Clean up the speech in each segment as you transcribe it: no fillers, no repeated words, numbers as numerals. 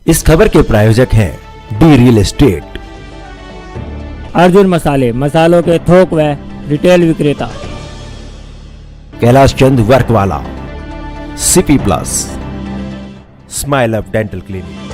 इस खबर के प्रायोजक हैं डी रियल एस्टेट, अर्जुन मसाले, मसालों के थोक व रिटेल विक्रेता, कैलाश चंद वर्क वाला, CP plus, smile up dental clinic.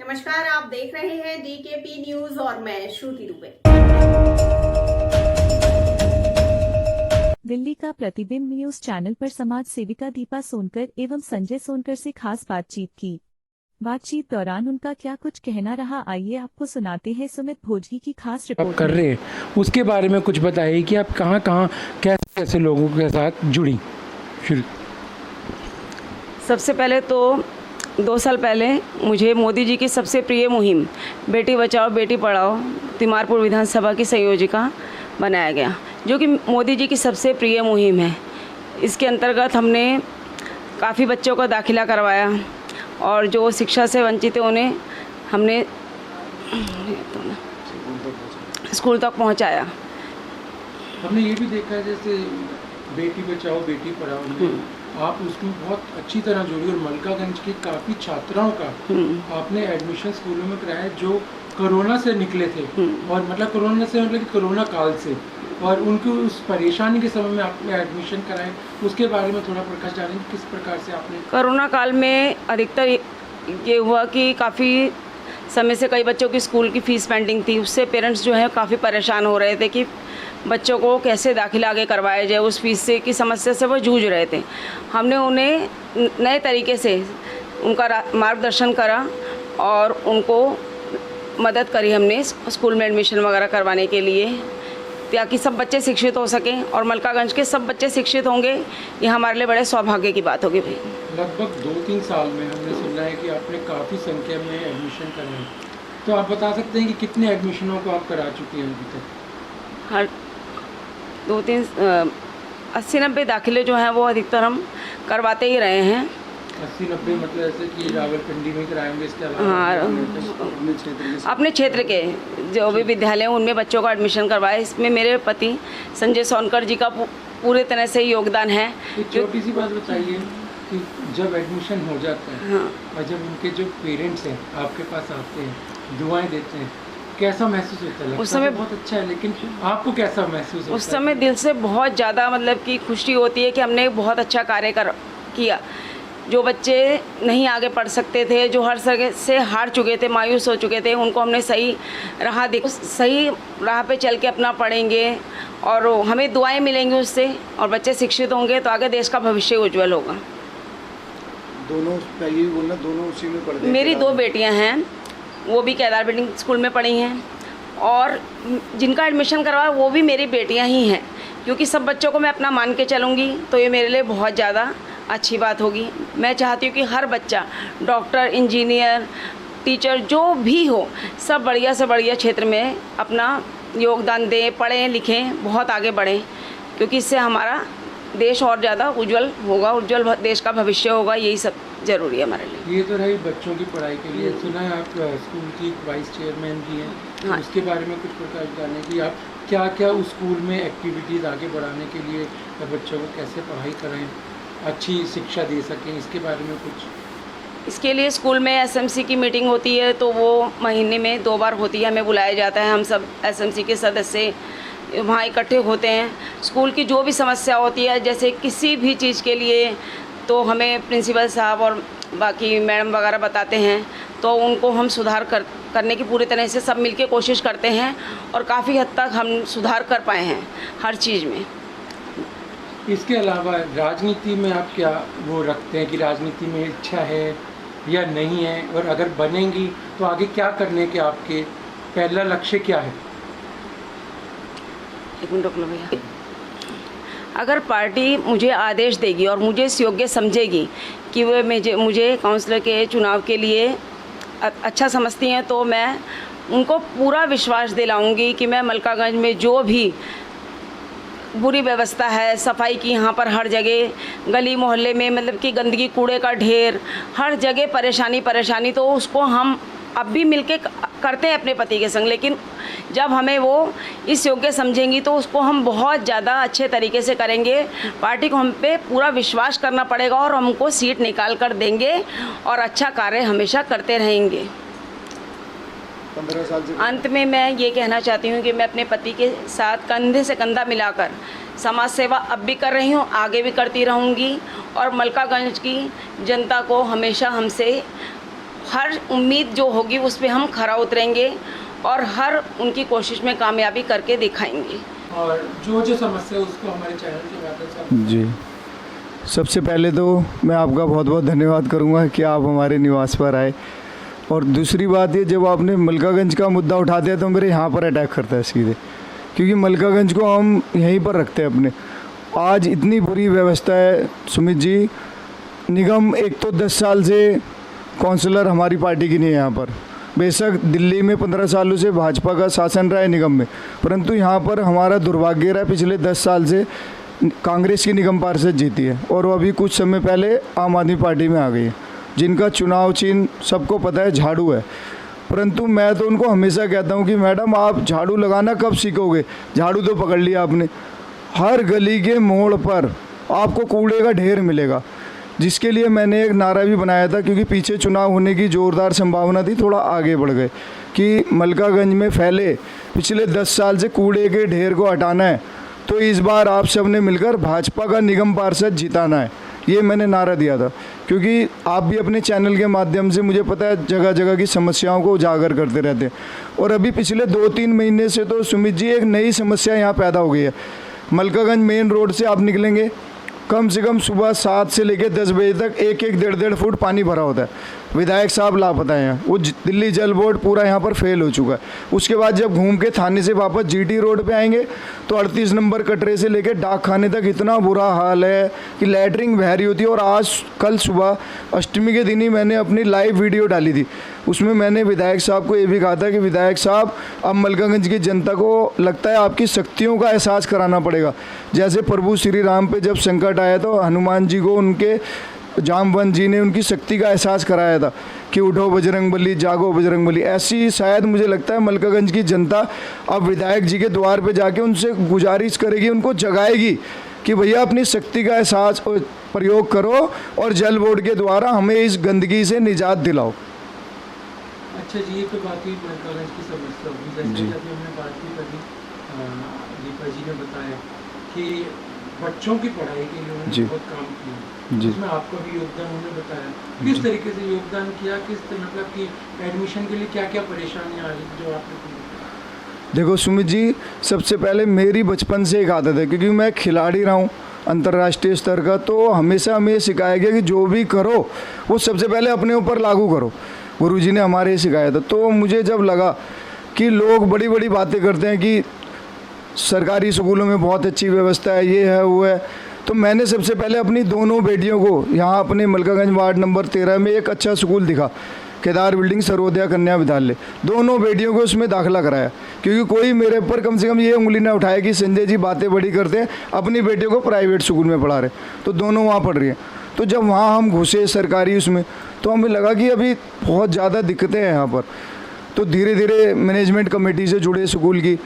नमस्कार, आप देख रहे हैं डीकेपी न्यूज और मैं श्रुति दुबे। दिल्ली का प्रतिबिंब न्यूज चैनल पर समाज सेविका दीपा सोनकर एवं संजय सोनकर से खास बातचीत की। बातचीत दौरान उनका क्या कुछ कहना रहा, आइए आपको सुनाते हैं सुमित भोजगी की खास आप रिपोर्ट। कर रहे हैं उसके बारे में कुछ बताइए कि आप कहाँ कहाँ कैसे कैसे लोगों के साथ जुड़ी। शुरू सबसे पहले तो 2 साल पहले मुझे मोदी जी की सबसे प्रिय मुहिम बेटी बचाओ बेटी पढ़ाओ तिमारपुर विधानसभा की संयोजिका बनाया गया, जो कि मोदी जी की सबसे प्रिय मुहिम है। इसके अंतर्गत हमने काफ़ी बच्चों का दाखिला करवाया और जो शिक्षा से वंचित है उन्हें हमने स्कूल तक पहुंचाया। हमने ये भी देखा है जैसे बेटी बचाओ बेटी पढ़ाओ में आप उसमें बहुत अच्छी तरह जुड़ी और मलकागंज की काफ़ी छात्राओं का आपने एडमिशन स्कूलों में कराया जो कोरोना से निकले थे और मतलब कोरोना से मतलब कि कोरोना काल से, और उनको उस परेशानी के समय में आपने एडमिशन कराए, उसके बारे में थोड़ा प्रकाश डालेंगे किस प्रकार से आपने। कोरोना काल में अधिकतर ये हुआ कि काफ़ी समय से कई बच्चों की स्कूल की फ़ीस पेंडिंग थी, उससे पेरेंट्स जो है काफ़ी परेशान हो रहे थे कि बच्चों को कैसे दाखिला आगे करवाया जाए, उस फीस से की समस्या से वो जूझ रहे थे। हमने उन्हें नए तरीके से उनका मार्गदर्शन करा और उनको मदद करी हमने स्कूल में एडमिशन वगैरह करवाने के लिए, ताकि सब बच्चे शिक्षित हो सकें और मलकागंज के सब बच्चे शिक्षित होंगे, ये हमारे लिए बड़े सौभाग्य की बात होगी भाई। लगभग 2-3 साल में हमने सुना है कि आपने काफ़ी संख्या में एडमिशन कराए, तो आप बता सकते हैं कि कितने एडमिशनों को आप करा चुके हैं अभी तक। हर 80-90 दाखिले जो हैं वो अधिकतर हम करवाते ही रहे हैं। 80-90 मतलब ऐसे कि रावलपिंडी में कराएंगे, इसके अलावा हाँ, अपने क्षेत्र के जो भी विद्यालय हैं उनमें बच्चों का एडमिशन करवाए। इसमें मेरे पति संजय सोनकर जी का पूरे तरह से योगदान है। एक छोटी सी बात बताइए कि जब एडमिशन हो जाता है हाँ, और जब उनके जो पेरेंट्स हैं आपके पास आते हैं, दुआएं देते हैं, कैसा महसूस होता है? उस समय बहुत अच्छा है, लेकिन आपको कैसा महसूस होता है? उस समय दिल से बहुत ज़्यादा मतलब कि खुशी होती है कि हमने बहुत अच्छा कार्य किया। जो बच्चे नहीं आगे पढ़ सकते थे, जो हर जगह से हार चुके थे, मायूस हो चुके थे, उनको हमने सही राह पे चल के अपना पढ़ेंगे और हमें दुआएं मिलेंगी उससे, और बच्चे शिक्षित होंगे तो आगे देश का भविष्य उज्जवल होगा। दोनों ये बोलना, दोनों उसी में पढ़ते हैं? मेरी 2 बेटियां हैं, वो भी केदार बिल्डिंग स्कूल में पढ़ी हैं, और जिनका एडमिशन करवाया वो भी मेरी बेटियां ही हैं, क्योंकि सब बच्चों को मैं अपना मान के चलूँगी तो ये मेरे लिए बहुत ज़्यादा अच्छी बात होगी। मैं चाहती हूँ कि हर बच्चा डॉक्टर, इंजीनियर, टीचर जो भी हो, सब बढ़िया से बढ़िया क्षेत्र में अपना योगदान दें, पढ़ें लिखें, बहुत आगे बढ़ें, क्योंकि इससे हमारा देश और ज़्यादा उज्जवल होगा, उज्जवल देश का भविष्य होगा। यही सब ज़रूरी है हमारे लिए। ये तो रही बच्चों की पढ़ाई के लिए। सुना है आप स्कूल की वाइस चेयरमैन भी हैं, हाँ। उसके बारे में कुछ प्रकाश डालें कि आप क्या क्या उस स्कूल में एक्टिविटीज़ आगे बढ़ाने के लिए बच्चों को कैसे पढ़ाई कराएं, अच्छी शिक्षा दे सकें, इसके बारे में कुछ। इसके लिए स्कूल में एसएमसी की मीटिंग होती है, तो वो महीने में 2 बार होती है, हमें बुलाया जाता है। हम सब एसएमसी के सदस्य वहाँ इकट्ठे होते हैं। स्कूल की जो भी समस्या होती है, जैसे किसी भी चीज़ के लिए, तो हमें प्रिंसिपल साहब और बाकी मैडम वगैरह बताते हैं, तो उनको हम सुधार करने की पूरी तरह से सब मिलके कोशिश करते हैं, और काफ़ी हद तक हम सुधार कर पाए हैं हर चीज़ में। इसके अलावा राजनीति में आप क्या वो रखते हैं कि राजनीति में इच्छा है या नहीं है, और अगर बनेंगी तो आगे क्या करने के आपके पहला लक्ष्य क्या है? एक मिनट रुक लो भैया। अगर पार्टी मुझे आदेश देगी और मुझे इस योग्य समझेगी कि वो मुझे काउंसलर के चुनाव के लिए अच्छा समझती हैं, तो मैं उनको पूरा विश्वास दिलाऊंगी कि मैं मलकागंज में जो भी बुरी व्यवस्था है, सफाई की यहाँ पर हर जगह गली मोहल्ले में मतलब कि गंदगी, कूड़े का ढेर, हर जगह परेशानी, तो उसको हम अब भी मिलके करते हैं अपने पति के संग, लेकिन जब हमें वो इस योग्य समझेंगी तो उसको हम बहुत ज़्यादा अच्छे तरीके से करेंगे। पार्टी को हम पे पूरा विश्वास करना पड़ेगा और हमको सीट निकाल कर देंगे और अच्छा कार्य हमेशा करते रहेंगे। 15 साल से अंत में मैं ये कहना चाहती हूँ कि मैं अपने पति के साथ कंधे से कंधा मिलाकर समाज सेवा अब भी कर रही हूँ, आगे भी करती रहूँगी और मलकागंज की जनता को हमेशा हमसे हर उम्मीद जो होगी उस पर हम खरा उतरेंगे और हर उनकी कोशिश में कामयाबी करके दिखाएंगे। और जो समस्या है उसको हमारे चैनल के माध्यम से जी, सबसे पहले तो मैं आपका बहुत बहुत धन्यवाद करूंगा कि आप हमारे निवास पर आए। और दूसरी बात ये, जब आपने मलकागंज का मुद्दा उठाते हैं तो मेरे यहाँ पर अटैक करता है सीधे, क्योंकि मलकागंज को हम यहीं पर रखते हैं अपने। आज इतनी बुरी व्यवस्था है सुमित जी, निगम एक तो 10 साल से काउंसलर हमारी पार्टी की नहीं है यहाँ पर। बेशक दिल्ली में 15 सालों से भाजपा का शासन रहा है निगम में, परंतु यहाँ पर हमारा दुर्भाग्य रहा, पिछले 10 साल से कांग्रेस की निगम पार्षद जीती है और वो अभी कुछ समय पहले आम आदमी पार्टी में आ गई है, जिनका चुनाव चिन्ह सबको पता है, झाड़ू है। परंतु मैं तो उनको हमेशा कहता हूँ कि मैडम आप झाड़ू लगाना कब सीखोगे, झाड़ू तो पकड़ लिया आपने। हर गली के मोड़ पर आपको कूड़े का ढेर मिलेगा, जिसके लिए मैंने एक नारा भी बनाया था, क्योंकि पीछे चुनाव होने की ज़ोरदार संभावना थी, थोड़ा आगे बढ़ गए कि मलकागंज में फैले पिछले 10 साल से कूड़े के ढेर को हटाना है, तो इस बार आप सब ने मिलकर भाजपा का निगम पार्षद जिताना है, ये मैंने नारा दिया था। क्योंकि आप भी अपने चैनल के माध्यम से, मुझे पता है, जगह जगह की समस्याओं को उजागर करते रहते हैं। और अभी पिछले 2-3 महीने से तो सुमित जी एक नई समस्या यहाँ पैदा हो गई है। मलकागंज मेन रोड से आप निकलेंगे, कम से कम सुबह 7 से लेकर 10 बजे तक 1-1, 1.5 फुट पानी भरा होता है। विधायक साहब लापता हैं, वो दिल्ली जल बोर्ड पूरा यहाँ पर फेल हो चुका है। उसके बाद जब घूम के थाने से वापस जीटी रोड पे आएंगे तो 38 नंबर कटरे से लेकर डाक खाने तक इतना बुरा हाल है कि लैटरिंग बह रही होती है। और आज कल सुबह अष्टमी के दिन ही मैंने अपनी लाइव वीडियो डाली थी, उसमें मैंने विधायक साहब को ये भी कहा था कि विधायक साहब, अब मलकागंज की जनता को लगता है आपकी शक्तियों का एहसास कराना पड़ेगा। जैसे प्रभु श्री राम पे जब संकट आया तो हनुमान जी को उनके जामवंत जी ने उनकी शक्ति का एहसास कराया था कि उठो बजरंगबली, जागो बजरंगबली। ऐसी शायद मुझे लगता है मलकागंज की जनता अब विधायक जी के द्वार पे जाके उनसे गुजारिश करेगी, उनको जगाएगी कि भैया अपनी शक्ति का एहसास प्रयोग करो और जल बोर्ड के द्वारा हमें इस गंदगी से निजात दिलाओ। अच्छा जी, ये तो बाकी मलकागंज की समस्या होगी। जैसे कि अभी हमने बात की कभी दीपा जी ने बताया कि बच्चों की पढ़ाई के लिए उन्होंने बहुत काम किया, जिसमें आपका भी योगदान उन्होंने बताया। किस तरीके से योगदान किया, मतलब कि एडमिशन के लिए क्या क्या परेशानियाँ आ रही जो आपने की? देखो सुमित जी, सबसे पहले मेरी बचपन से एक आदत है, क्योंकि मैं खिलाड़ी रहा हूँ अंतर्राष्ट्रीय स्तर का, तो हमेशा हमें सिखाया गया कि जो भी करो वो सबसे पहले अपने ऊपर लागू करो। गुरुजी ने हमारे सिखाया था। तो मुझे जब लगा कि लोग बड़ी बड़ी बातें करते हैं कि सरकारी स्कूलों में बहुत अच्छी व्यवस्था है, ये है वो है, तो मैंने सबसे पहले अपनी दोनों बेटियों को यहाँ अपने मलकागंज वार्ड नंबर 13 में एक अच्छा स्कूल दिखा, केदार बिल्डिंग सर्वोदय कन्या विद्यालय, दोनों बेटियों को उसमें दाखिला कराया। क्योंकि कोई मेरे ऊपर कम से कम ये उंगली ना उठाए कि संजय जी बातें बड़ी करते हैं, अपनी बेटियों को प्राइवेट स्कूल में पढ़ा रहे, तो दोनों वहाँ पढ़ रही हैं। तो जब वहाँ हम घुसे सरकारी उसमें, तो हमें लगा कि अभी बहुत ज़्यादा दिक्कतें हैं यहाँ पर। तो धीरे धीरे मैनेजमेंट कमेटी से जुड़े स्कूल की,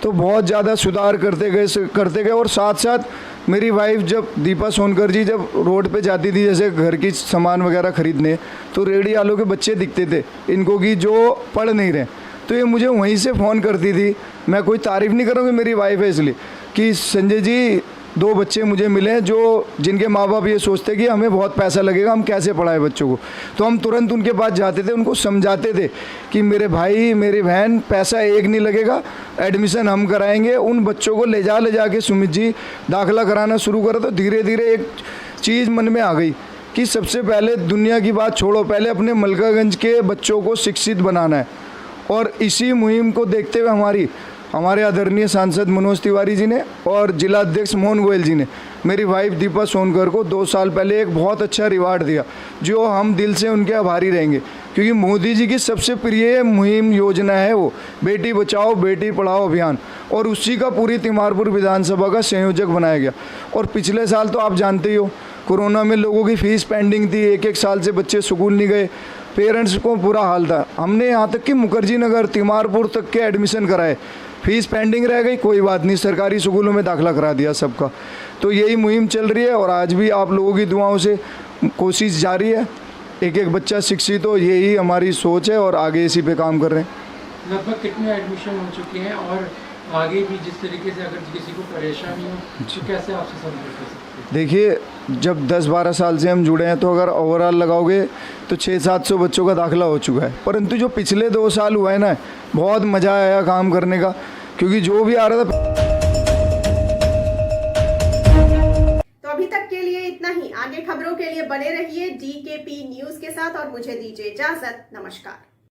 तो बहुत ज़्यादा सुधार करते गए। और साथ साथ मेरी वाइफ जब दीपा सोनकर जी जब रोड पे जाती थी जैसे घर की सामान वगैरह ख़रीदने, तो रेडी वालों के बच्चे दिखते थे इनको कि जो पढ़ नहीं रहे, तो ये मुझे वहीं से फ़ोन करती थी। मैं कोई तारीफ़ नहीं करूँगी, मेरी वाइफ है इसलिए, कि संजय जी 2 बच्चे मुझे मिले जो जिनके माँ बाप ये सोचते कि हमें बहुत पैसा लगेगा, हम कैसे पढ़ाएं बच्चों को। तो हम तुरंत उनके पास जाते थे, उनको समझाते थे कि मेरे भाई मेरी बहन, पैसा एक नहीं लगेगा, एडमिशन हम कराएंगे। उन बच्चों को ले जा के सुमित जी दाखिला कराना शुरू करा। तो धीरे धीरे एक चीज़ मन में आ गई कि सबसे पहले दुनिया की बात छोड़ो, पहले अपने मलकागंज के बच्चों को शिक्षित बनाना है। और इसी मुहिम को देखते हुए हमारे आदरणीय सांसद मनोज तिवारी जी ने और जिला अध्यक्ष मोहन गोयल जी ने मेरी वाइफ दीपा सोनकर को 2 साल पहले एक बहुत अच्छा रिवार्ड दिया, जो हम दिल से उनके आभारी रहेंगे। क्योंकि मोदी जी की सबसे प्रिय मुहिम योजना है वो बेटी बचाओ बेटी पढ़ाओ अभियान, और उसी का पूरी तिमारपुर विधानसभा का संयोजक बनाया गया। और पिछले साल तो आप जानते ही हो, कोरोना में लोगों की फ़ीस पेंडिंग थी, 1-1 साल से बच्चे स्कूल नहीं गए। पेरेंट्स को बुरा हाल था। हमने यहाँ तक कि मुखर्जी नगर तिमारपुर तक के एडमिशन कराए, फीस पेंडिंग रह गई, कोई बात नहीं, सरकारी स्कूलों में दाखिला करा दिया सबका। तो यही मुहिम चल रही है और आज भी आप लोगों की दुआओं से कोशिश जारी है, एक एक बच्चा शिक्षित हो, यही हमारी सोच है और आगे इसी पे काम कर रहे हैं। लगभग कितने एडमिशन हो चुके हैं और आगे भी जिस तरीके से अगर किसी को परेशानी हो तो कैसे आपसे संपर्क कर सकते हैं? देखिए, जब 10-12 साल से हम जुड़े हैं तो अगर ओवरऑल लगाओगे तो 600-700 बच्चों का दाखिला हो चुका है। परंतु जो पिछले 2 साल हुआ है ना, बहुत मज़ा आया काम करने का, क्योंकि जो भी आ रहा था। तो अभी तक के लिए इतना ही। आगे खबरों के लिए बने रहिए DKP न्यूज के साथ और मुझे दीजिए इजाजत। नमस्कार।